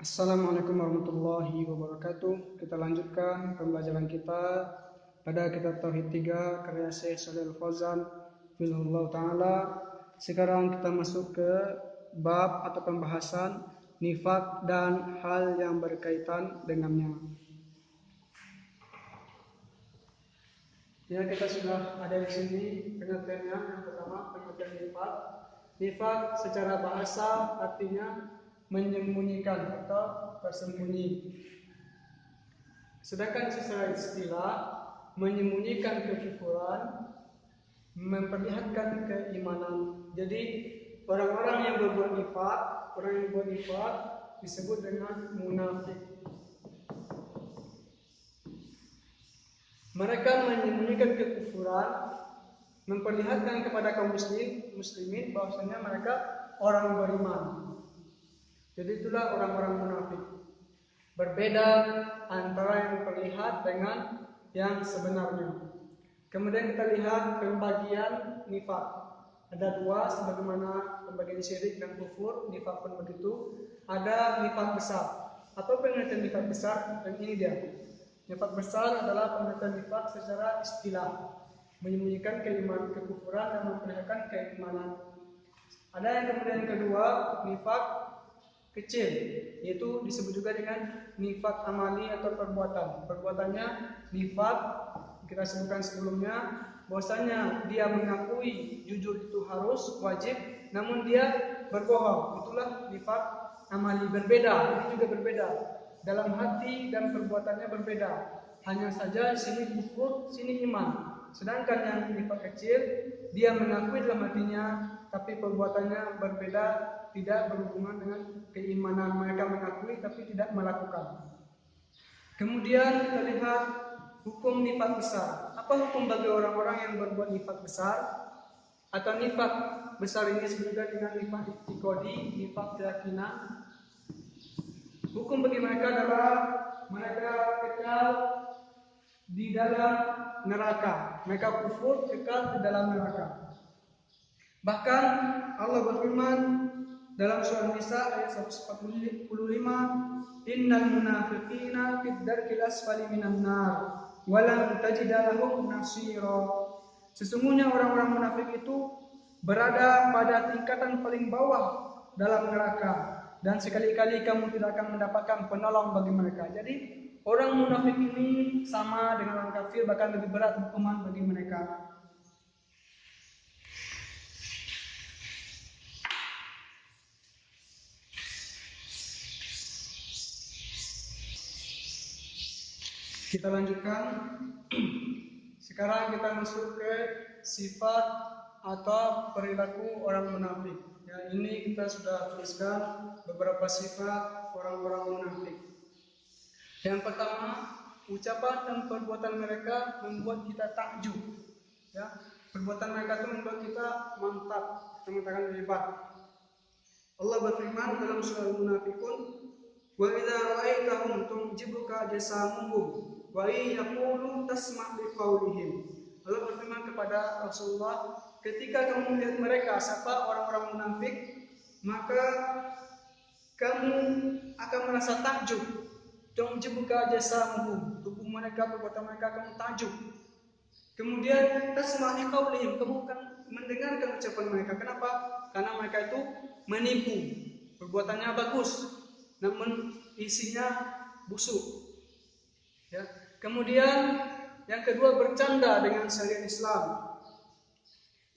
Assalamualaikum warahmatullahi wabarakatuh. Kita lanjutkan pembelajaran kita pada kitab Tauhid 3 karya Syekh Shalih Al-Fauzan Hafizahullah Ta'ala. Sekarang kita masuk ke bab atau pembahasan nifak dan hal yang berkaitan dengannya. Ya, kita sudah ada di sini pengertiannya. Yang pertama, pengertian nifak. Nifak secara bahasa artinya menyembunyikan atau tersembunyi. Sedangkan secara istilah menyembunyikan kekufuran, memperlihatkan keimanan. Jadi orang-orang yang berbuat nifak, orang yang berbuat nifak disebut dengan munafik. Mereka menyembunyikan kekufuran, memperlihatkan kepada kaum muslimin bahwasanya mereka orang beriman. Jadi itulah orang-orang munafik. Berbeda antara yang terlihat dengan yang sebenarnya. Kemudian kita lihat pembagian nifak. Ada dua, sebagaimana pembagian syirik dan kufur. Nifak pun begitu. Ada nifak besar. Apa pengertian nifak besar? Dan ini dia. Nifak besar adalah pengertian nifak secara istilah, menyembunyikan keimanan, kekufuran dan memperlihatkan keimanan. Ada yang kemudian kedua, nifak kecil, yaitu disebut juga dengan nifak amali atau perbuatan. Perbuatannya nifak, kita sebutkan sebelumnya, bahwasanya dia mengakui jujur itu harus wajib, namun dia berbohong. Itulah nifak amali. Berbeda, ini juga berbeda. Dalam hati dan perbuatannya berbeda. Hanya saja sini kufur, sini iman. Sedangkan yang nifak kecil, dia mengakui dalam hatinya, tapi perbuatannya berbeda, tidak berhubungan dengan keimanan. Mereka mengakui tapi tidak melakukan. Kemudian kita lihat hukum nifak besar. Apa hukum bagi orang-orang yang berbuat nifak besar? Atau nifak besar ini disebut dengan nifak i'tiqadi, nifak keyakinan. Hukum bagi mereka adalah mereka kekal di dalam neraka. Mereka kufur, kekal di dalam neraka. Bahkan Allah berfirman dalam surah Nisa ayat 145, "Innal munafiqina fid darkil asfali minan nar, wa lan tajida lahum nasira." Sesungguhnya orang-orang munafik itu berada pada tingkatan paling bawah dalam neraka, dan sekali-kali kamu tidak akan mendapatkan penolong bagi mereka. Jadi orang munafik ini sama dengan orang kafir, bahkan lebih berat hukuman bagi mereka. Kita lanjutkan. Sekarang kita masuk ke sifat atau perilaku orang munafik. Ya, ini kita sudah tuliskan beberapa sifat orang-orang munafik. Yang pertama, ucapan dan perbuatan mereka membuat kita takjub. Ya, perbuatan mereka itu membuat kita mantap, kita mengatakan hebat. Allah berfirman dalam surah Al-Munafiqun, "Wa idza ra'aitahum tu'jibuka ajsamuhum wa yaqulu tasma' liqaulihim." Allah berfirman kepada Rasulullah, ketika kamu melihat mereka, siapa orang-orang munafik, maka kamu akan merasa takjub. Tu'jibuka ajsamuhum, tubuh mereka, perbuatan mereka, kamu takjub. Kemudian tasma' liqaulihim, kamu akan mendengarkan ucapan mereka. Kenapa? Karena mereka itu menipu. Perbuatannya bagus, namun isinya busuk. Ya. Kemudian yang kedua, bercanda dengan syariat Islam.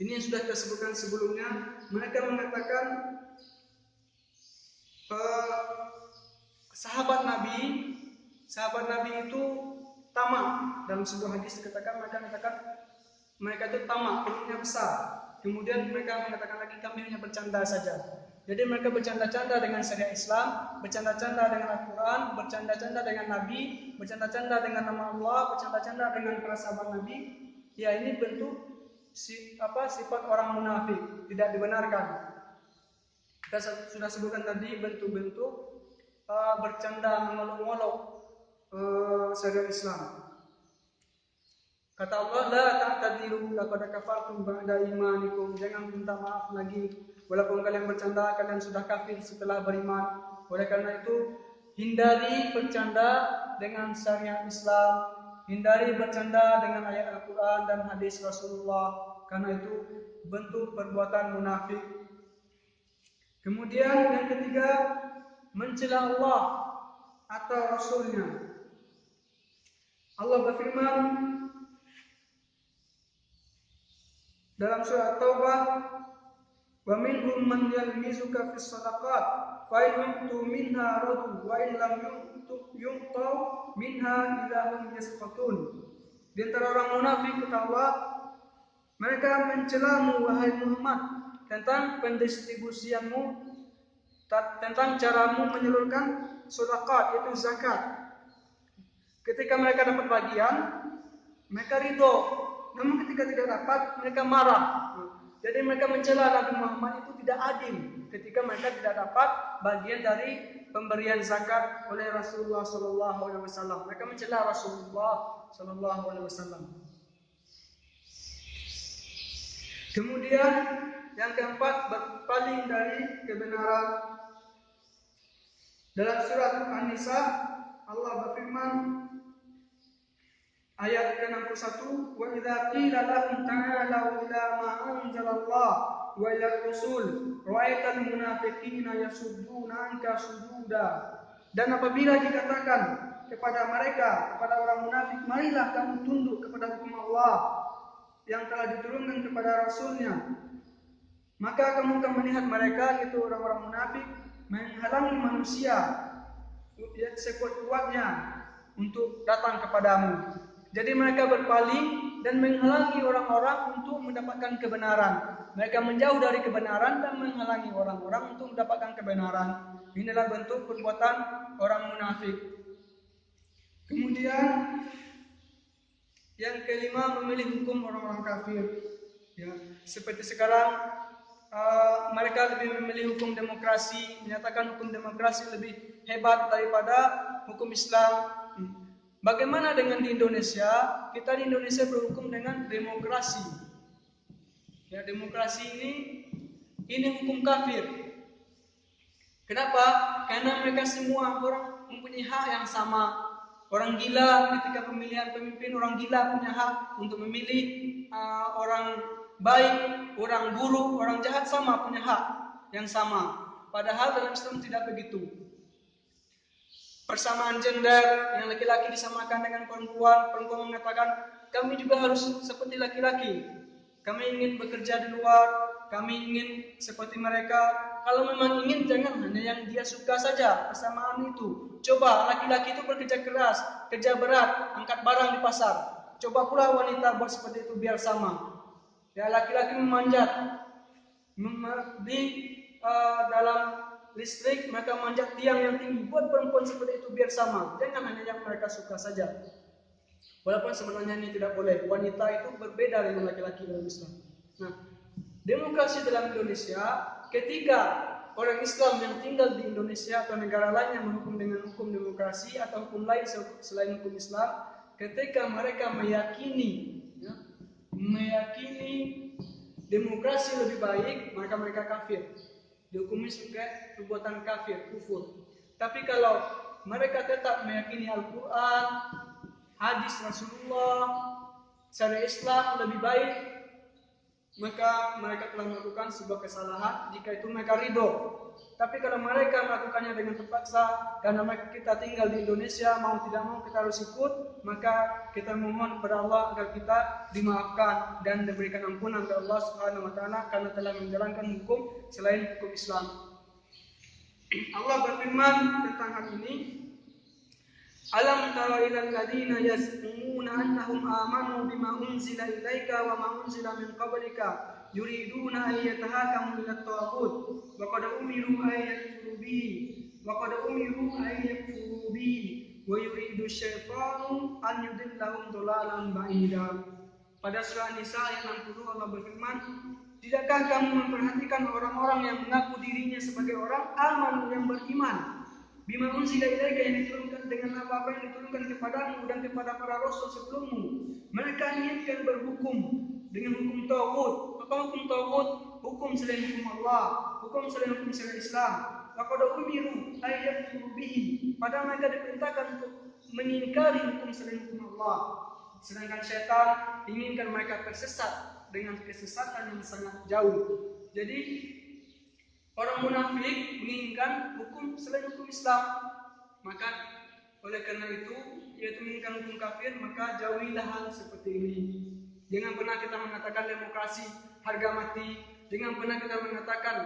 Ini yang sudah kita sebutkan sebelumnya. Mereka mengatakan sahabat Nabi itu tamak. Dalam sebuah hadis dikatakan mereka itu tamak, perutnya besar. Kemudian mereka mengatakan lagi, kami hanya bercanda saja. Jadi mereka bercanda-canda dengan syariat Islam, bercanda-canda dengan Al-Quran, bercanda-canda dengan Nabi, bercanda-canda dengan nama Allah, bercanda-canda dengan para sahabat Nabi. Ya, ini bentuk sifat orang munafik, tidak dibenarkan. Kita sudah sebutkan tadi bentuk-bentuk bercanda, mengolok-olok syariat Islam. Kata Allah, la ta'tadiru laqad kafartum ba'da imanikum. Jangan minta maaf lagi, walaupun kalian bercanda, kalian sudah kafir setelah beriman. Oleh karena itu, hindari bercanda dengan syariat Islam, hindari bercanda dengan ayat Al-Quran dan hadis Rasulullah, karena itu bentuk perbuatan munafik. Kemudian yang ketiga, mencela Allah atau Rasulnya. Allah berfirman dalam surah Taubah, wa minhum man yalmizuka fis shadaqat fa in yu'tu minha radu wa in lam yu'tu minha idza hum yasqatun. Di antara orang munafik kata Allah, mereka mencelamu wahai Muhammad tentang pendistribusianmu, tentang caramu menyalurkan sedekah, yaitu zakat. Ketika mereka dapat bagian, mereka ridho. Namun ketika tidak dapat, mereka marah. Jadi mereka mencela Nabi Muhammad itu tidak adil ketika mereka tidak dapat bagian dari pemberian zakat oleh Rasulullah Sallallahu Alaihi Wasallam. Mereka mencela Rasulullah Sallallahu Alaihi Wasallam. Kemudian yang keempat, berpaling dari kebenaran. Dalam surat An-Nisa Allah berfirman ayat ke-61, wa idza qila lahum ta'alu ila ma anzalallah wa ila rasul ra'aital munafiqina yasudduna anka sududa. Dan apabila dikatakan kepada mereka, kepada orang munafik, marilah kamu tunduk kepada hukum Allah yang telah diturunkan kepada Rasulnya, maka kamu akan melihat mereka, itu orang-orang munafik, menghalangi manusia sekuat-kuatnya untuk datang kepadamu. Jadi mereka berpaling dan menghalangi orang-orang untuk mendapatkan kebenaran. Mereka menjauh dari kebenaran dan menghalangi orang-orang untuk mendapatkan kebenaran. Inilah bentuk perbuatan orang munafik. Kemudian yang kelima, memilih hukum orang-orang kafir. Ya, seperti sekarang mereka lebih memilih hukum demokrasi, menyatakan hukum demokrasi lebih hebat daripada hukum Islam. Bagaimana dengan di Indonesia? Kita di Indonesia berhukum dengan demokrasi. Ya, demokrasi ini hukum kafir. Kenapa? Karena mereka semua orang mempunyai hak yang sama. Orang gila ketika pemilihan pemimpin, orang gila punya hak untuk memilih orang baik, orang buruk, orang jahat sama punya hak yang sama. Padahal dalam Islam tidak begitu. Persamaan gender, yang laki-laki disamakan dengan perempuan, perempuan mengatakan kami juga harus seperti laki-laki. Kami ingin bekerja di luar, kami ingin seperti mereka. Kalau memang ingin, jangan hanya yang dia suka saja, persamaan itu. Coba laki-laki itu bekerja keras, kerja berat, angkat barang di pasar. Coba pula wanita buat seperti itu biar sama. Ya, laki-laki memanjat di dalam listrik, mereka manjat tiang yang tinggi. Buat perempuan seperti itu biar sama. Jangan hanya yang mereka suka saja. Walaupun sebenarnya ini tidak boleh. Wanita itu berbeda dengan laki-laki dalam Islam. Nah, demokrasi dalam Indonesia, ketika orang Islam yang tinggal di Indonesia atau negara lain yang menghukum dengan hukum demokrasi atau hukum lain selain hukum Islam, ketika mereka meyakini demokrasi lebih baik, maka mereka kafir. Dihukumi sebagai perbuatan kafir, kufur. Tapi kalau mereka tetap meyakini Al-Quran, hadis Rasulullah, syariat Islam lebih baik, maka mereka telah melakukan sebuah kesalahan jika itu mereka ridho. Tapi kalau mereka melakukannya dengan terpaksa, karena kita tinggal di Indonesia, mau tidak mau kita harus ikut, maka kita mohon kepada Allah agar kita dimaafkan dan diberikan ampunan oleh Allah Subhanahu wa taala karena telah menjalankan hukum selain hukum Islam. Allah berfirman tentang hal ini, alam tara ilal ladina yaz'umuna annahum amanu bima unzila ilaika wa ma unzila min qablika yuriduna an yatahakamu ila at-taghut wa qad umiru an yakfuru bihi wa yuridu syaitanu an yudillahum dhalalan ba'ida. Pada surah Nisa ayat 60 Allah berfirman, tidakkah kamu memperhatikan orang-orang yang mengaku dirinya sebagai orang aman yang beriman bima unzila ilaika, yang diturunkan dengan apa-apa yang diturunkan kepadamu dan kepada para rasul sebelummu. Mereka inginkan berhukum dengan hukum taghut. Apa hukum taghut? Hukum selain hukum Allah, hukum selain hukum syariat Islam. Waqad umiru ay yakfuru bihi. Padahal mereka diperintahkan untuk mengingkari hukum selain hukum Allah. Sedangkan syaitan inginkan mereka tersesat dengan kesesatan yang sangat jauh. Jadi orang munafik menginginkan hukum selain hukum Islam. Maka oleh karena itu, yaitu menginginkan hukum kafir, maka jauhilah hal seperti ini. Jangan pernah kita mengatakan demokrasi harga mati. Jangan pernah kita mengatakan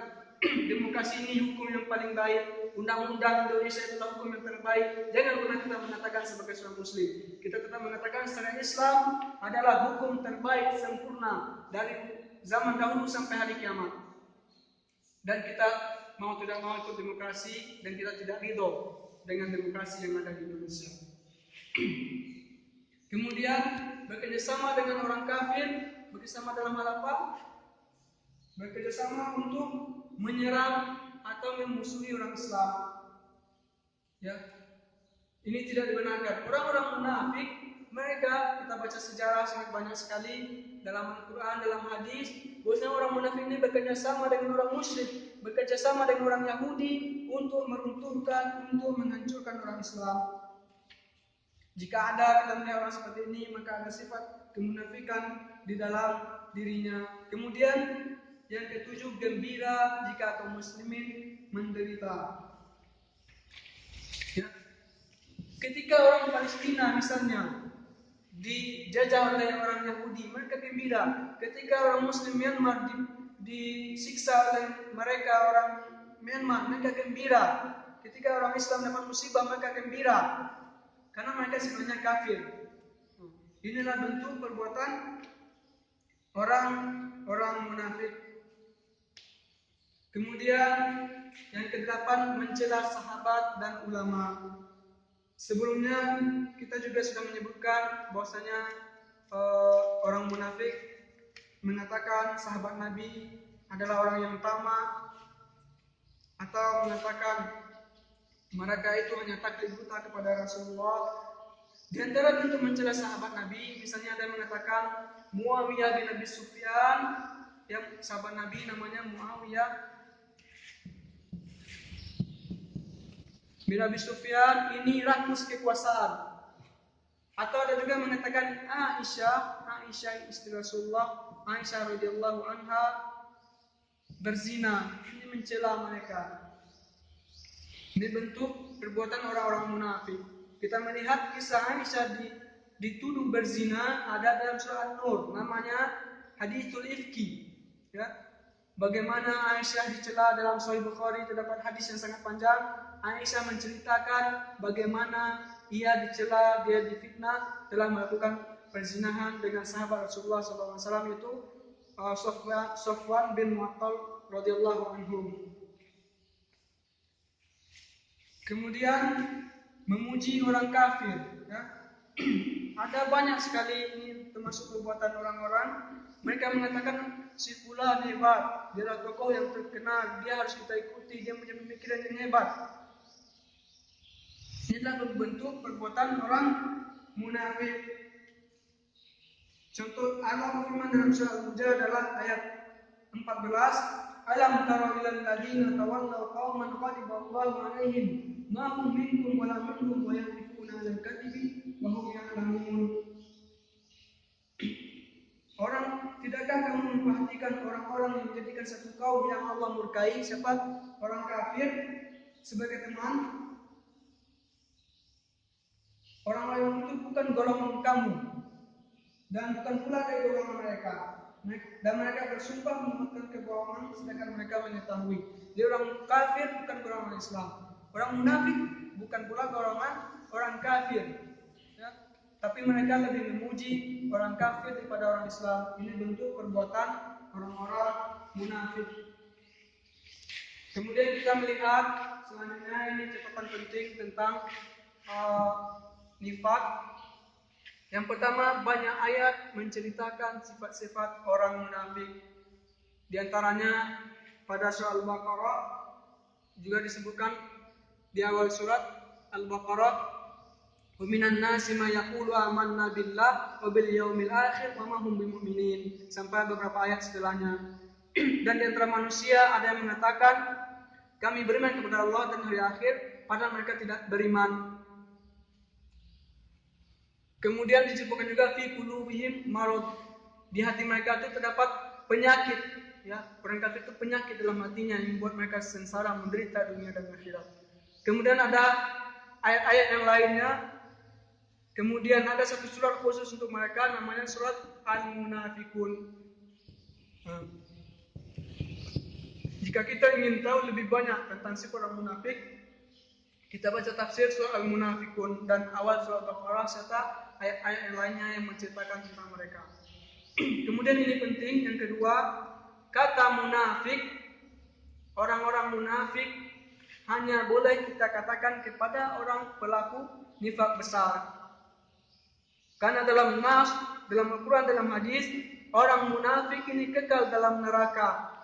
demokrasi ini hukum yang paling baik. Undang-undang Indonesia adalah hukum yang terbaik. Jangan pernah kita mengatakan sebagai seorang muslim. Kita tetap mengatakan secara Islam adalah hukum terbaik sempurna dari zaman dahulu sampai hari kiamat. Dan kita mau tidak mau ikut demokrasi dan kita tidak ridho dengan demokrasi yang ada di Indonesia. Kemudian bekerjasama dengan orang kafir, bekerjasama dalam hal apa? Bekerjasama untuk menyerang atau memusuhi orang Islam. Ya, ini tidak dibenarkan. Orang-orang munafik, mereka kita baca sejarah sangat banyak sekali dalam Al-Quran, dalam hadis. Bahwasanya orang munafik ini bekerjasama dengan orang musyrik, bekerjasama dengan orang Yahudi untuk meruntuhkan, untuk menghancurkan orang Islam. Jika ada kita melihat orang seperti ini, maka ada sifat kemunafikan di dalam dirinya. Kemudian yang ketujuh, gembira jika kaum muslimin menderita. Ya. Ketika orang Palestina misalnya dijajah oleh orang Yahudi, mereka gembira. Ketika orang Muslim Myanmar disiksa oleh mereka orang Myanmar, mereka gembira. Ketika orang Islam dapat musibah, mereka gembira. Karena mereka sebenarnya kafir. Inilah bentuk perbuatan orang munafik. Kemudian yang kedelapan, mencela sahabat dan ulama. Sebelumnya kita juga sudah menyebutkan bahwasanya orang munafik mengatakan sahabat Nabi adalah orang yang tamak, atau mengatakan mereka itu hanya taklid buta kepada Rasulullah. Di antara bentuk mencela sahabat Nabi, misalnya ada yang mengatakan Muawiyah bin Abi Sufyan, yang sahabat Nabi namanya Muawiyah bin Abi Sufyan, ini rakus kekuasaan. Atau ada juga yang mengatakan Aisyah istri Rasulullah, Aisyah radhiyallahu anha berzina. Ini mencela mereka. Ini bentuk perbuatan orang-orang munafik. Kita melihat kisah Aisyah dituduh berzina ada dalam surah An-Nur, namanya Haditsul Ifki. Ya. Bagaimana Aisyah dicela dalam Sahih Bukhari, terdapat hadis yang sangat panjang. Aisyah menceritakan bagaimana ia dicela, dia difitnah telah melakukan perzinahan dengan sahabat Rasulullah SAW, itu Sofwan bin Mu'attal radhiyallahu anhu. Kemudian memuji orang kafir. Ya. Ada banyak sekali ini termasuk perbuatan orang-orang. Mereka mengatakan si fulan hebat, dia adalah tokoh yang terkenal, dia harus kita ikuti, dia punya pemikiran yang hebat. Inilah bentuk perbuatan orang munafik. Contoh Allah firman dalam surah Al-Hujurat adalah ayat 14. Alam tara ilal ladzina tawallaw qauman ghadiba Allahu 'alaihim ma hum minkum wa la minhum wa yahlifuna 'alal kadhibi wa hum ya'lamun. Tidakkah kamu memperhatikan orang-orang yang menjadikan satu kaum yang Allah murkai, siapa? Orang kafir sebagai teman? Orang-orang itu bukan golongan kamu dan bukan pula dari golongan mereka. Dan mereka bersumpah menguatkan kebohongan sedangkan mereka mengetahui. Jadi orang kafir bukan golongan Islam. Orang munafik bukan pula golongan orang kafir. Ya. Tapi mereka lebih memuji orang kafir daripada orang Islam. Ini bentuk perbuatan orang-orang munafik. Kemudian kita melihat selanjutnya, ini catatan penting tentang nifak. Yang pertama, banyak ayat menceritakan sifat-sifat orang munafik. Di antaranya pada surah Al-Baqarah juga disebutkan di awal surat Al-Baqarah, "Wa minan nasi may yaqulu amanna billah wa bil yaumil akhir wa ma hum bimumin." Sampai beberapa ayat setelahnya. Dan di antara manusia ada yang mengatakan kami beriman kepada Allah dan hari akhir, padahal mereka tidak beriman. Kemudian disebutkan juga fi qulubihim marad, di hati mereka itu terdapat penyakit, ya. Orang kafir itu penyakit dalam hatinya yang membuat mereka sengsara, menderita dunia dan akhirat. Kemudian ada ayat-ayat yang lainnya. Kemudian ada satu surat khusus untuk mereka, namanya surat Al-Munafikun. Jika kita ingin tahu lebih banyak tentang sifat orang munafik, kita baca tafsir surat Al-Munafikun dan awal surat Al-Baqarah serta ayat-ayat yang lainnya yang menceritakan tentang mereka. Kemudian ini penting, yang kedua, kata munafik, orang-orang munafik hanya boleh kita katakan kepada orang pelaku nifak besar. Karena dalam nas, dalam Al-Quran, dalam hadis, orang munafik ini kekal dalam neraka.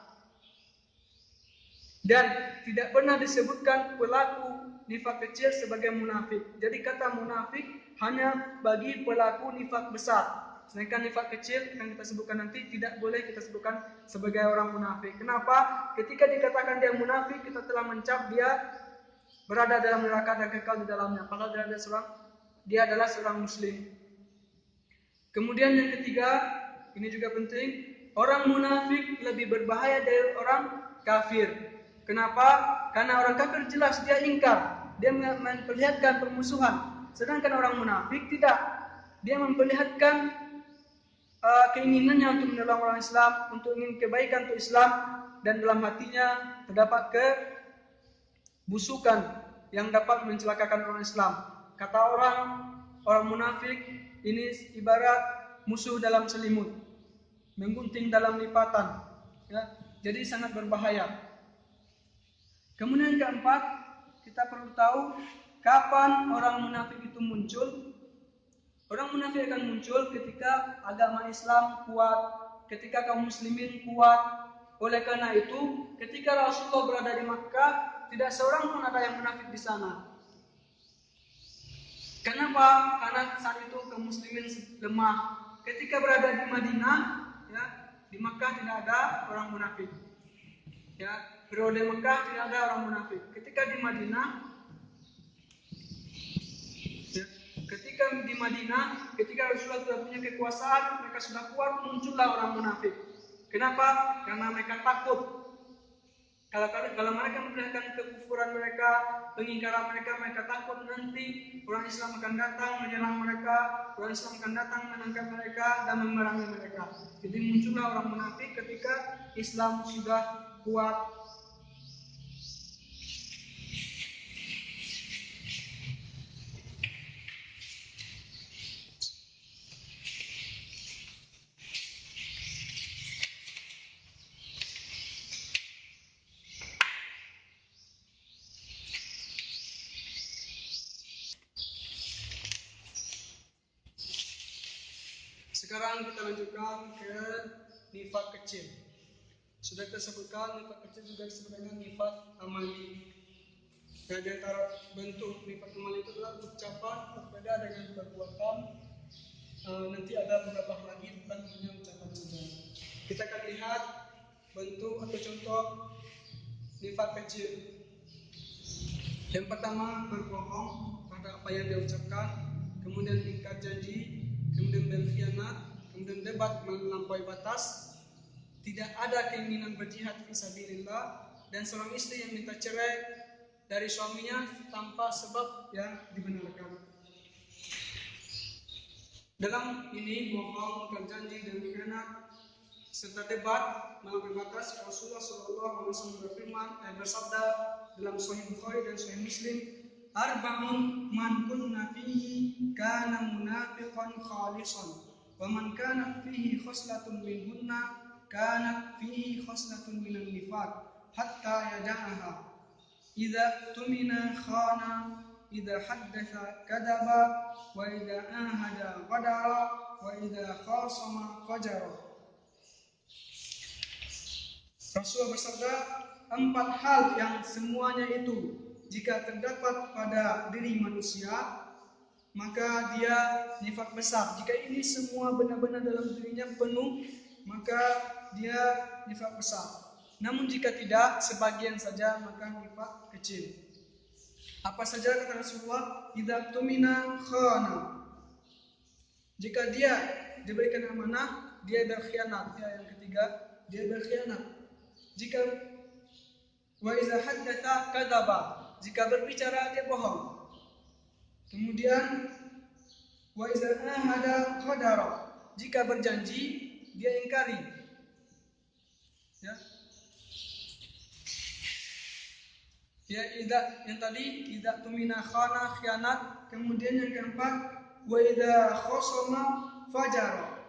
Dan tidak pernah disebutkan pelaku nifak kecil sebagai munafik. Jadi kata munafik hanya bagi pelaku nifak besar. Sedangkan nifak kecil yang kita sebutkan nanti tidak boleh kita sebutkan sebagai orang munafik. Kenapa? Ketika dikatakan dia munafik, kita telah mencap dia berada dalam neraka dan kekal di dalamnya. Padahal dia adalah seorang muslim. Kemudian yang ketiga, ini juga penting, orang munafik lebih berbahaya dari orang kafir. Kenapa? Karena orang kafir jelas dia ingkar, dia memperlihatkan permusuhan. Sedangkan orang munafik tidak. Dia memperlihatkan keinginannya untuk menolong orang Islam, untuk ingin kebaikan untuk Islam, dan dalam hatinya terdapat kebusukan yang dapat mencelakakan orang Islam. Kata orang munafik ini ibarat musuh dalam selimut, menggunting dalam lipatan, ya. Jadi sangat berbahaya. Kemudian yang keempat, kita perlu tahu kapan orang munafik itu muncul. Orang munafik akan muncul ketika agama Islam kuat, ketika kaum muslimin kuat. Oleh karena itu, ketika Rasulullah berada di Makkah, tidak seorang pun ada yang munafik di sana. Kenapa? Karena saat itu kaum muslimin lemah. Ketika berada di Madinah, ya, di Makkah tidak ada orang munafik. Ya, periode Makkah tidak ada orang munafik. Ketika di Madinah, ya, ketika Rasulullah sudah punya kekuasaan, mereka sudah kuat, muncullah orang munafik. Kenapa? Karena mereka takut. Kalau mereka memperlihatkan kekufuran mereka, pengingkaran mereka, mereka takut nanti orang Islam akan datang menyerang mereka, orang Islam akan datang menangkap mereka dan memerangi mereka. Jadi muncullah orang munafik ketika Islam sudah kuat. Sekarang kita lanjutkan ke nifak kecil. Sudah kita sebutkan nifak kecil juga disebut dengan nifak amali. Nah, di antara bentuk nifak amali itu adalah ucapan berbeda dengan perbuatan. Nanti ada beberapa lagi tentang hanya ucapan saja. Kita akan lihat bentuk atau contoh nifak kecil. Yang pertama, berbohong pada apa yang dia ucapkan, kemudian ingkar janji, kemudian berkhianat, kemudian debat melampaui batas, tidak ada keinginan berjihad fisabilillah, dan seorang istri yang minta cerai dari suaminya tanpa sebab yang dibenarkan. Dalam ini bohong, ingkar janji, dan khianat serta debat melampaui batas, Rasulullah SAW bersabda dalam Sahih Bukhari dan Sahih Muslim, arba'un man kunna fihi kana munafiqan khalisan wa man kana fihi khoslatun minhunna kana fihi khoslatun minan nifaq hatta yada'aha idza tumina khana idza haddatha kadaba wa idza ahada qadara wa idza khasama fajara. Rasulullah bersabda, 4 hal yang semuanya itu jika terdapat pada diri manusia, maka dia nifak besar. Jika ini semua benar-benar dalam dirinya penuh, maka dia nifak besar. Namun jika tidak, sebagian saja, maka nifak kecil. Apa saja kata Rasulullah? Idza tumina khana. Jika dia diberikan amanah, dia berkhianat. Ya, yang ketiga, dia berkhianat. Jika wa idza haddatsa kadzaba. Jika berbicara dia bohong. Kemudian wa idza ahada khadara. Jika berjanji dia ingkari. Ya. Ya, yang tadi idza tumina khana khianat, kemudian yang keempat wa idza khosama fajara.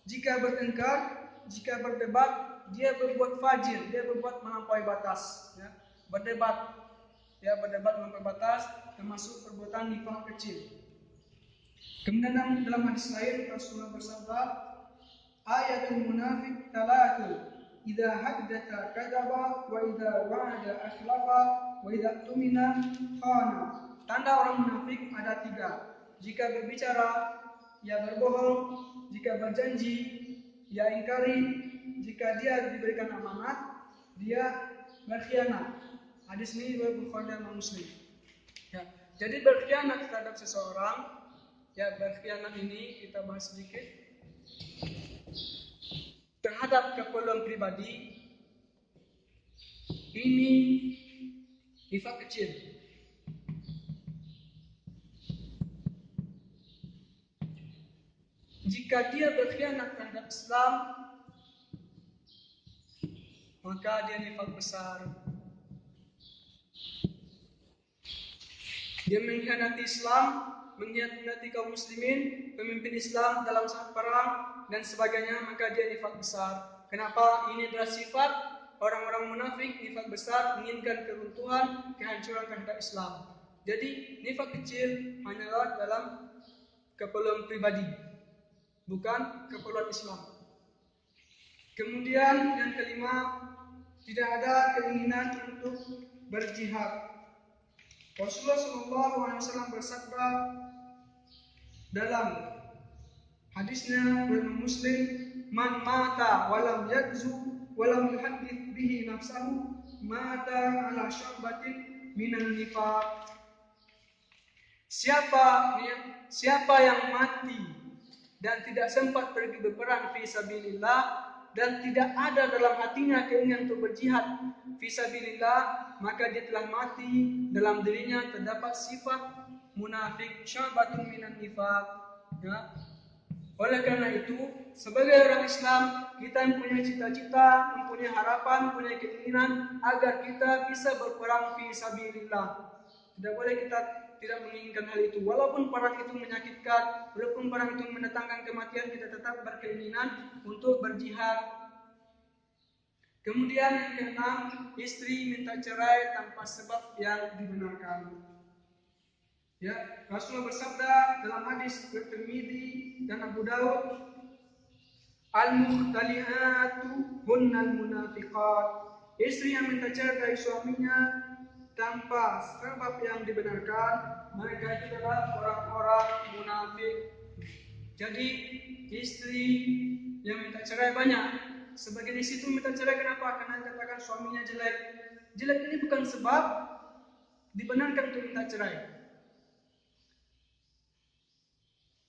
Jika bertengkar, jika berdebat, dia berbuat fajir, dia berbuat melampaui batas, ya. Berdebat melampaui batas termasuk perbuatan nifaq kecil. Kemudian dalam hadis lain Rasulullah bersabda, ayatul munafik talatun. Idza haddatha kadzaba wa idza wa'ada akhlafa wa idza tumina khana. Tanda orang munafik ada 3. Jika berbicara ia berbohong, jika berjanji ia ingkari, jika dia diberikan amanat dia berkhianat. Hadis ini riwayat Bukhari dan Muslim. Ya, jadi berkhianat terhadap seseorang, ya berkhianat ini kita bahas sedikit. Terhadap keperluan pribadi ini nifaq kecil. Jika dia berkhianat terhadap Islam, maka dia nifaq besar. Dia mengkhianati Islam, mengkhianati kaum muslimin, pemimpin Islam dalam saat perang dan sebagainya, maka dia nifaq besar. Kenapa? Ini adalah sifat orang-orang munafik. Nifaq besar menginginkan keruntuhan, kehancuran terhadap Islam. Jadi nifaq kecil hanyalah dalam keperluan pribadi, bukan keperluan Islam. Kemudian yang kelima, tidak ada keinginan untuk berjihad. Rasulullah SAW bersabda dalam hadisnya Imam Muslim, man mata walam yagzu walam yuhaddits bihi nafsahu mata ala syu'batin minan nifaq. Siapa yang mati dan tidak sempat pergi berperang fi sabilillah dan tidak ada dalam hatinya keinginan untuk berjihad fi sabilillah, maka dia telah mati, dalam dirinya terdapat sifat munafik, syu'batun minan nifaq. Ya. Oleh karena itu, sebagai orang Islam, kita mempunyai cita-cita, mempunyai harapan, mempunyai keinginan agar kita bisa berperang fi sabilillah. Tidak boleh kita tidak menginginkan hal itu. Walaupun perang itu menyakitkan, walaupun perang itu mendatangkan kematian, kita tetap berkeinginan untuk berjihad. Kemudian yang keenam, istri minta cerai tanpa sebab yang dibenarkan. Ya, Rasulullah bersabda dalam hadis Tirmidzi dan Abu Daud, al-mukhtalihatu hunnal munafiqat. Istri yang minta cerai dari suaminya tanpa sebab yang dibenarkan, mereka itu adalah orang-orang munafik. Jadi istri yang minta cerai banyak. Sebagian istri itu minta cerai kenapa? Karena dikatakan suaminya jelek. Jelek ini bukan sebab dibenarkan untuk minta cerai.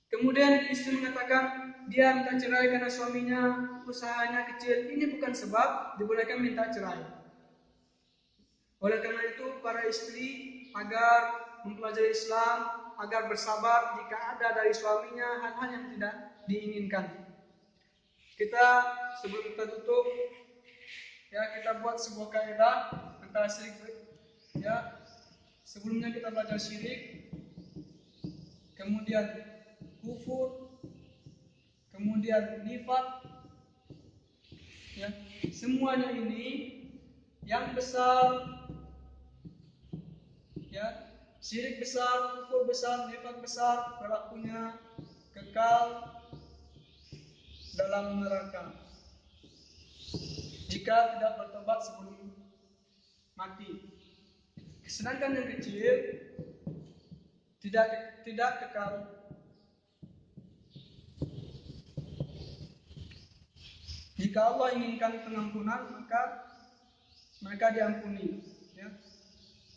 Kemudian istri mengatakan dia minta cerai karena suaminya usahanya kecil. Ini bukan sebab dibolehkan minta cerai. Oleh karena itu para istri agar mempelajari Islam, agar bersabar jika ada dari suaminya hal-hal yang tidak diinginkan. Kita sebelum kita tutup, ya kita buat sebuah kaidah antara syirik. Ya, sebelumnya kita belajar syirik, kemudian kufur, kemudian nifaq. Ya, semuanya ini yang besar, ya, syirik besar, kufur besar, nifaq besar, pelakunya kekal dalam neraka jika tidak bertobat sebelum mati. Sedangkan yang kecil tidak kekal. Jika Allah inginkan pengampunan, maka mereka diampuni, ya,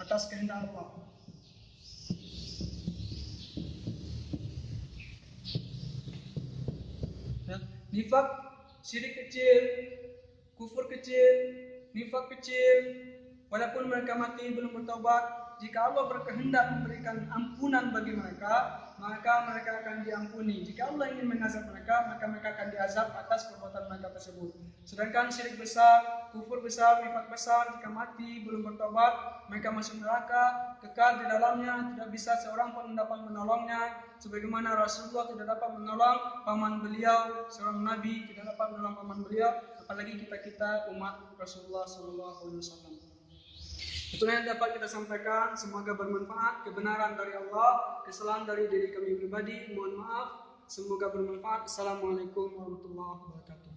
atas kehendak Allah. Ya, nifak, syirik kecil, kufur kecil, nifak kecil, walaupun mereka mati belum bertaubat, jika Allah berkehendak memberikan ampunan bagi mereka, maka mereka akan diampuni. Jika Allah ingin mengazab mereka, maka mereka akan diazab atas perbuatan mereka tersebut. Sedangkan syirik besar, kufur besar, nifak besar, jika mati belum bertaubat, mereka masuk neraka, kekal di dalamnya, tidak bisa seorang pun dapat menolongnya. Sebagaimana Rasulullah tidak dapat menolong paman beliau, seorang nabi tidak dapat menolong paman beliau, apalagi kita umat Rasulullah SAW. Itulah yang dapat kita sampaikan. Semoga bermanfaat. Kebenaran dari Allah, kesalahan dari diri kami pribadi. Mohon maaf. Semoga bermanfaat. Assalamualaikum warahmatullahi wabarakatuh.